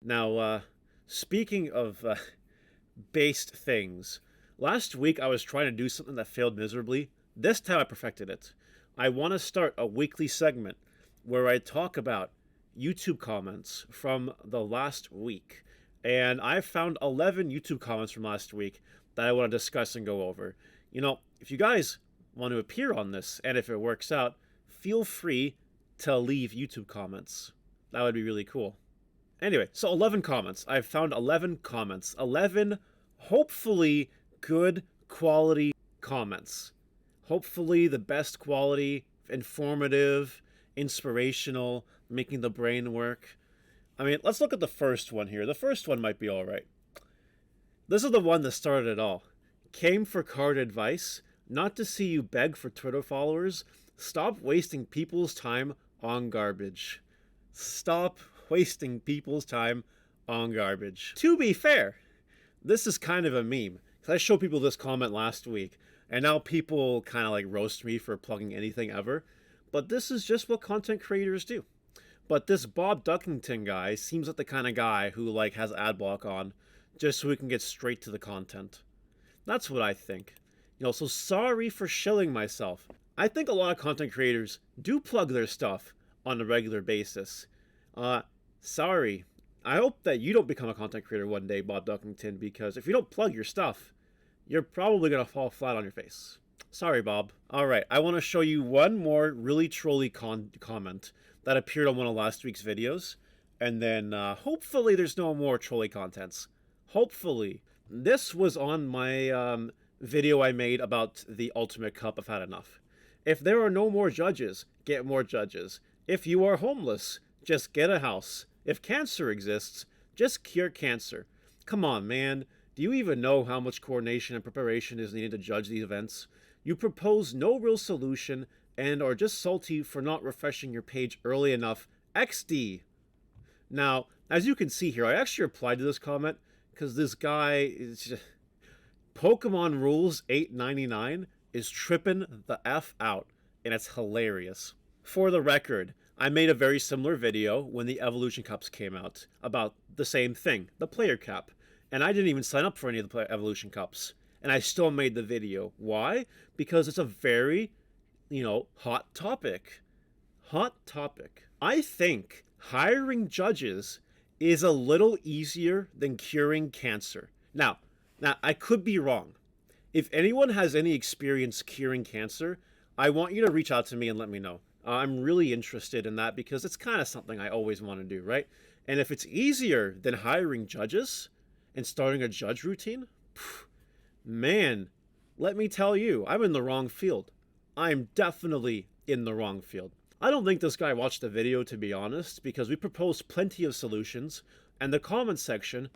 Now, speaking of based things, last week I was trying to do something that failed miserably. This time I perfected it. I want to start a weekly segment where I talk about YouTube comments from the last week. And I found 11 YouTube comments from last week that I want to discuss and go over. If you guys want to appear on this, and if it works out, feel free to leave YouTube comments. That would be really cool. Anyway, so 11 comments. I've found 11 comments. 11 hopefully good quality comments. Hopefully the best quality, informative, inspirational, making the brain work. Let's look at the first one here. The first one might be alright. This is the one that started it all. Came for card advice, not to see you beg for Twitter followers. Stop wasting people's time on garbage. Stop wasting people's time on garbage. To be fair, this is kind of a meme. Because I showed people this comment last week, and now people kind of like roast me for plugging anything ever. But this is just what content creators do. But this Bob Duckington guy seems like the kind of guy who has ad block on just so we can get straight to the content. That's what I think. So sorry for shilling myself. I think a lot of content creators do plug their stuff on a regular basis. Sorry. I hope that you don't become a content creator one day, Bob Duckington, because if you don't plug your stuff, you're probably going to fall flat on your face. Sorry, Bob. Alright, I want to show you one more really trolly comment that appeared on one of last week's videos, and then hopefully there's no more trolly contents. Hopefully. This was on my video I made about the Ultimate Cup of Had Enough. If there are no more judges, get more judges. If you are homeless, just get a house. If cancer exists, just cure cancer. Come on, man. Do you even know how much coordination and preparation is needed to judge these events? You propose no real solution and are just salty for not refreshing your page early enough. XD. Now, as you can see here, I actually replied to this comment because this guy is just... Pokemon Rules 899 is tripping the F out, and it's hilarious. For the record, I made a very similar video when the Evolution Cups came out about the same thing, the player cap. And I didn't even sign up for any of the Evolution Cups. And I still made the video. Why? Because it's a very, hot topic. Hot topic. I think hiring judges is a little easier than curing cancer. Now, I could be wrong. If anyone has any experience curing cancer, I want you to reach out to me and let me know. I'm really interested in that because it's kind of something I always want to do, right? And if it's easier than hiring judges and starting a judge routine, man, let me tell you, I'm in the wrong field. I'm definitely in the wrong field. I don't think this guy watched the video, to be honest, because we proposed plenty of solutions, and the comment section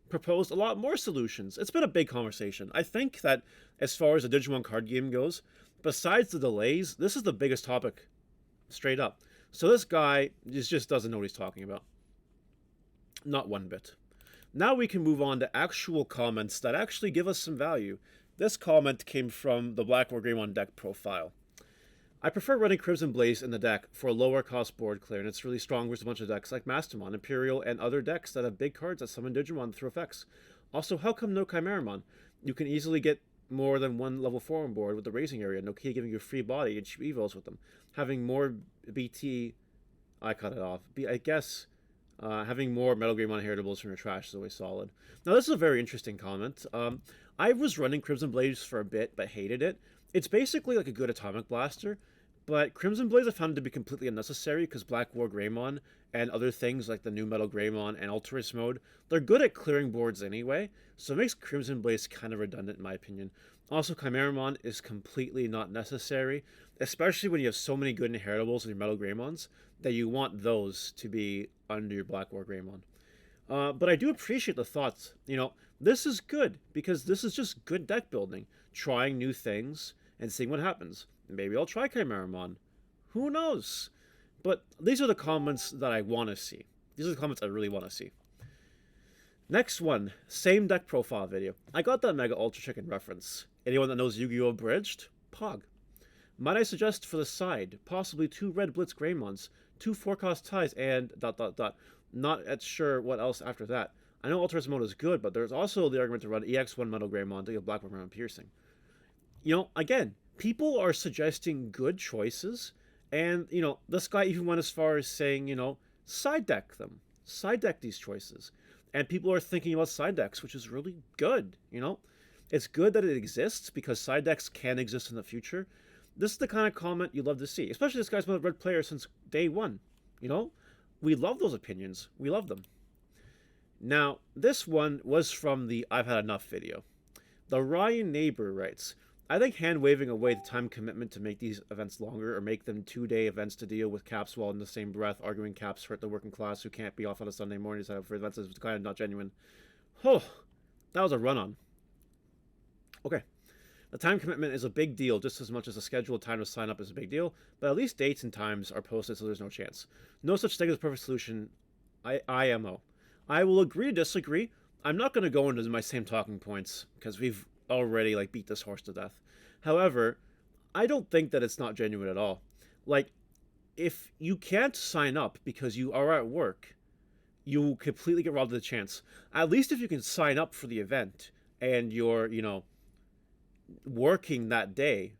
proposed a lot more solutions. It's been a big conversation. I think that as far as the Digimon card game goes, besides the delays, this is the biggest topic, straight up. So this guy just doesn't know what he's talking about. Not one bit. Now we can move on to actual comments that actually give us some value. This comment came from the Black War Greymon deck profile. I prefer running Crimson Blaze in the deck for a lower cost board clear, and it's really strong versus a bunch of decks like Mastamon, Imperial, and other decks that have big cards that summon Digimon through effects. Also, how come no Chimeramon? You can easily get more than one level 4 on board with the raising area, no key giving you a free body and cheap evos with them. Having more BT... I cut it off. I guess... having more Metal Greymon Heritables from your trash is always solid. Now, this is a very interesting comment. I was running Crimson Blaze for a bit, but hated it. It's basically like a good Atomic Blaster, but Crimson Blaze I found to be completely unnecessary because Black War Greymon and other things like the new Metal Greymon and Ultraris mode, they're good at clearing boards anyway, so it makes Crimson Blaze kind of redundant in my opinion. Also, Chimeramon is completely not necessary, especially when you have so many good inheritables in your Metal Greymons that you want those to be under your Black War Greymon. But I do appreciate the thoughts. This is good because this is just good deck building, trying new things and seeing what happens. Maybe I'll try Chimeramon. Who knows? But these are the comments that I want to see. These are the comments I really want to see. Next one, same deck profile video. I got that Mega Ultra Chicken reference. Anyone that knows Yu-Gi-Oh! Abridged? Pog. Might I suggest for the side, possibly 2 Red Blitz Greymons, 2 4-cost ties, and ... Not at sure what else after that. I know Ultra Mode is good, but there's also the argument to run EX1 Metal Greymon to give Black Pokemon Piercing. Again, people are suggesting good choices, and, this guy even went as far as saying, side deck them. Side deck these choices. And people are thinking about side decks, which is really good. It's good that it exists because side decks can exist in the future. This is the kind of comment you love to see, especially this guy's been a Red player since day one. We love those opinions. We love them. Now, this one was from the I've Had Enough video. The Ryan Neighbor writes, I think hand-waving away the time commitment to make these events longer or make them 2-day events to deal with caps while in the same breath arguing caps hurt the working class who can't be off on a Sunday morning to sign up for events is kind of not genuine. Oh, that was a run-on. Okay. The time commitment is a big deal just as much as the scheduled time to sign up is a big deal, but at least dates and times are posted so there's no chance. No such thing as a perfect solution. IMO. I will agree to disagree. I'm not going to go into my same talking points because we've already beat this horse to death. However, I don't think that it's not genuine at all. If you can't sign up because you are at work, you completely get robbed of the chance. At least if you can sign up for the event and you're, working that day,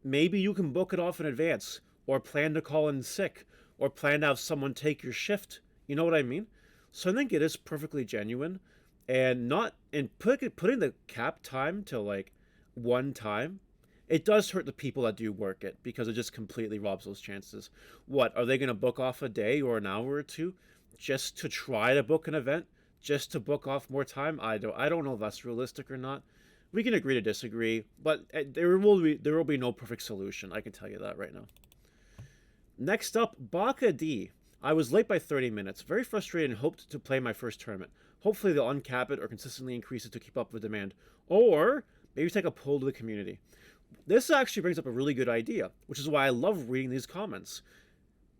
maybe you can book it off in advance or plan to call in sick or plan to have someone take your shift. You know what I mean? So I think it is perfectly genuine, and putting the cap time to 1 time, it does hurt the people that do work it because it just completely robs those chances. What, are they going to book off a day or an hour or two just to try to book an event, just to book off more time? I don't know if that's realistic or not. We can agree to disagree, but there will be no perfect solution. I can tell you that right now. Next up, bacad. I was late by 30 minutes. Very frustrated and hoped to play my first tournament. Hopefully they'll uncap it or consistently increase it to keep up with demand. Or maybe take a poll to the community. This actually brings up a really good idea, which is why I love reading these comments.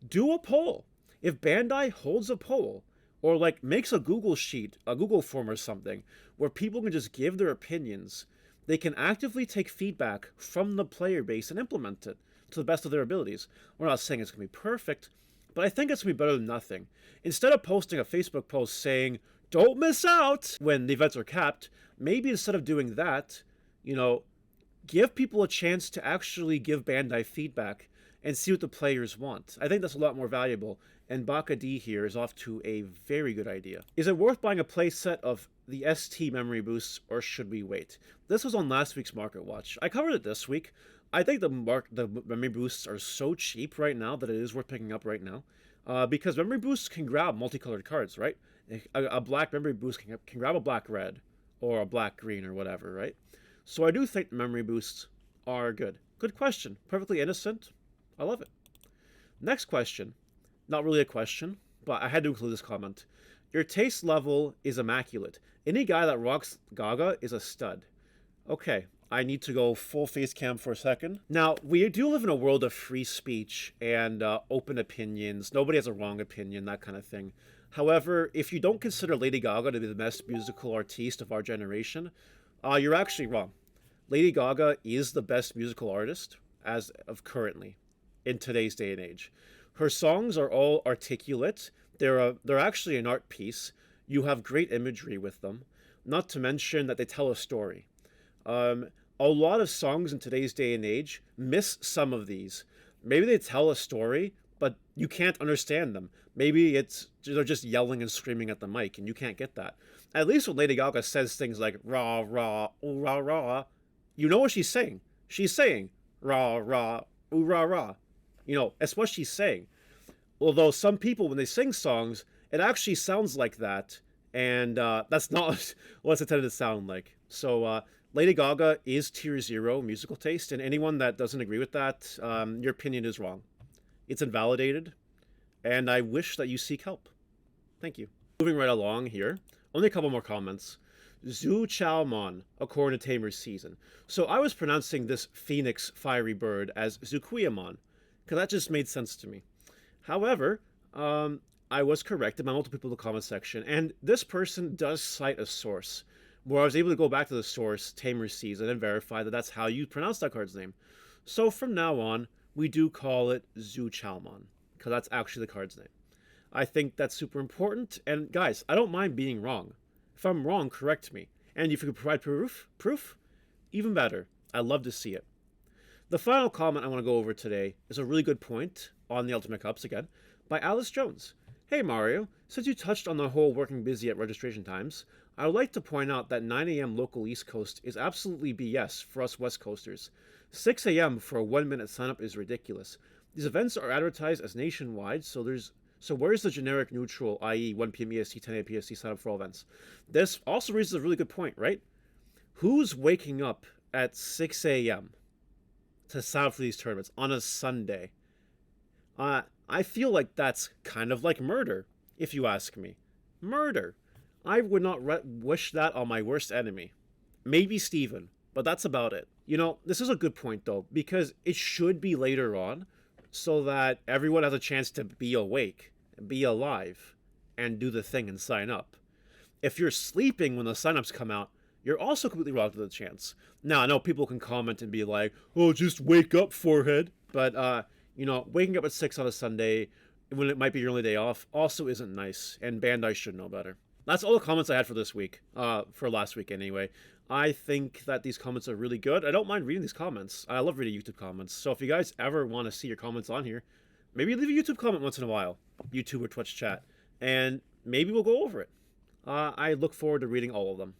Do a poll. If Bandai holds a poll, or makes a Google sheet, a Google form or something, where people can just give their opinions, they can actively take feedback from the player base and implement it to the best of their abilities. We're not saying it's going to be perfect, but I think it's going to be better than nothing. Instead of posting a Facebook post saying, don't miss out when the events are capped, maybe instead of doing that, give people a chance to actually give Bandai feedback and see what the players want. I think that's a lot more valuable, and bacad here is off to a very good idea. Is it worth buying a playset of the ST memory boosts, or should we wait? This was on last week's Market Watch. I covered it this week. I think the memory boosts are so cheap right now that it is worth picking up right now, because memory boosts can grab multicolored cards, right? A black memory boost can grab a black red, or a black green, or whatever, right? So I do think memory boosts are good. Good question. Perfectly innocent. I love it. Next question. Not really a question, but I had to include this comment. Your taste level is immaculate. Any guy that rocks Gaga is a stud. Okay, I need to go full face cam for a second. Now, we do live in a world of free speech and open opinions. Nobody has a wrong opinion, that kind of thing. However, if you don't consider Lady Gaga to be the best musical artiste of our generation, you're actually wrong. Lady Gaga is the best musical artist as of currently in today's day and age. Her songs are all articulate. They're actually an art piece. You have great imagery with them. Not to mention that they tell a story. A lot of songs in today's day and age miss some of these. Maybe they tell a story, but you can't understand them. Maybe they're just yelling and screaming at the mic, and you can't get that. At least when Lady Gaga says things like rah rah ooh rah rah, you know what she's saying. She's saying rah rah ooh rah rah. That's what she's saying. Although some people, when they sing songs, it actually sounds like that, and that's not what it's intended to sound like. So Lady Gaga is tier 0 musical taste, and anyone that doesn't agree with that, your opinion is wrong. It's invalidated, and I wish that you seek help. Thank you. Moving right along here, only a couple more comments. Zoochalmon, according to Tamer's Season. So I was pronouncing this phoenix fiery bird as Zoochalmon, because that just made sense to me. However, I was corrected by multiple people in the comment section, and this person does cite a source, where I was able to go back to the source, Tamer's Season, and verify that that's how you pronounce that card's name. So from now on, we do call it Zoochalmon, because that's actually the card's name. I think that's super important. And guys, I don't mind being wrong. If I'm wrong, correct me. And if you could provide proof, even better. I love to see it. The final comment I want to go over today is a really good point on the Ultimate Cups again by Alice Jones. Hey Mario, since you touched on the whole working busy at registration times, I would like to point out that 9 a.m. local East Coast is absolutely BS for us West Coasters. 6 a.m. for a 1 minute sign up is ridiculous. These events are advertised as nationwide, so where's the generic neutral, i.e. 1 p.m. EST, 10 a.m. PST sign up for all events? This also raises a really good point, right? Who's waking up at 6 a.m. to sign up for these tournaments on a Sunday? I feel like that's kind of like murder, if you ask me. Murder. I would not wish that on my worst enemy. Maybe Steven, but that's about it. You know, this is a good point though, because it should be later on so that everyone has a chance to be awake, be alive, and do the thing and sign up. If you're sleeping when the signups come out, you're also completely robbed of the chance. Now, I know people can comment and be like, oh, just wake up, forehead. But, waking up at 6 on a Sunday when it might be your only day off also isn't nice, and Bandai should know better. That's all the comments I had for this week, for last week anyway. I think that these comments are really good. I don't mind reading these comments. I love reading YouTube comments. So if you guys ever want to see your comments on here, maybe leave a YouTube comment once in a while, YouTube or Twitch chat, and maybe we'll go over it. I look forward to reading all of them.